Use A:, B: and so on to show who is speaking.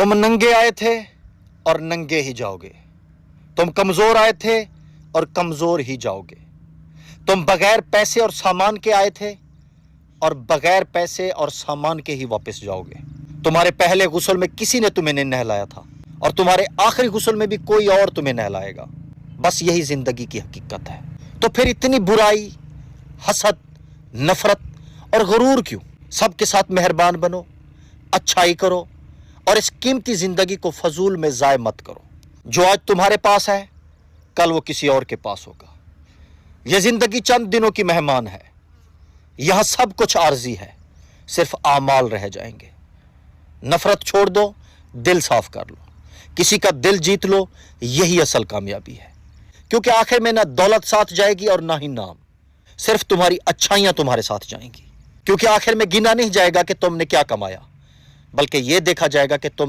A: तुम नंगे आए थे और नंगे ही जाओगे। तुम कमजोर आए थे और कमजोर ही जाओगे। तुम बगैर पैसे और सामान के आए थे और बगैर पैसे और सामान के ही वापस जाओगे। तुम्हारे पहले गुस्ल में किसी ने तुम्हें नहीं नहलाया था और तुम्हारे आखिरी गुस्ल में भी कोई और तुम्हें नहलाएगा। बस यही जिंदगी की हकीकत है। तो फिर इतनी बुराई, हसद, नफरत और गुरूर क्यों? सबके साथ मेहरबान बनो, अच्छाई करो और इस कीमती जिंदगी को फजूल में ज़ाय मत करो। जो आज तुम्हारे पास है कल वो किसी और के पास होगा। यह जिंदगी चंद दिनों की मेहमान है। यहां सब कुछ आर्जी है, सिर्फ आमाल रह जाएंगे। नफरत छोड़ दो, दिल साफ कर लो, किसी का दिल जीत लो, यही असल कामयाबी है। क्योंकि आखिर में ना दौलत साथ जाएगी और ना ही नाम, सिर्फ तुम्हारी अच्छाइयां तुम्हारे साथ जाएंगी। क्योंकि आखिर में गिना नहीं जाएगा कि तुमने क्या कमाया, बल्कि यह देखा जाएगा कि तुम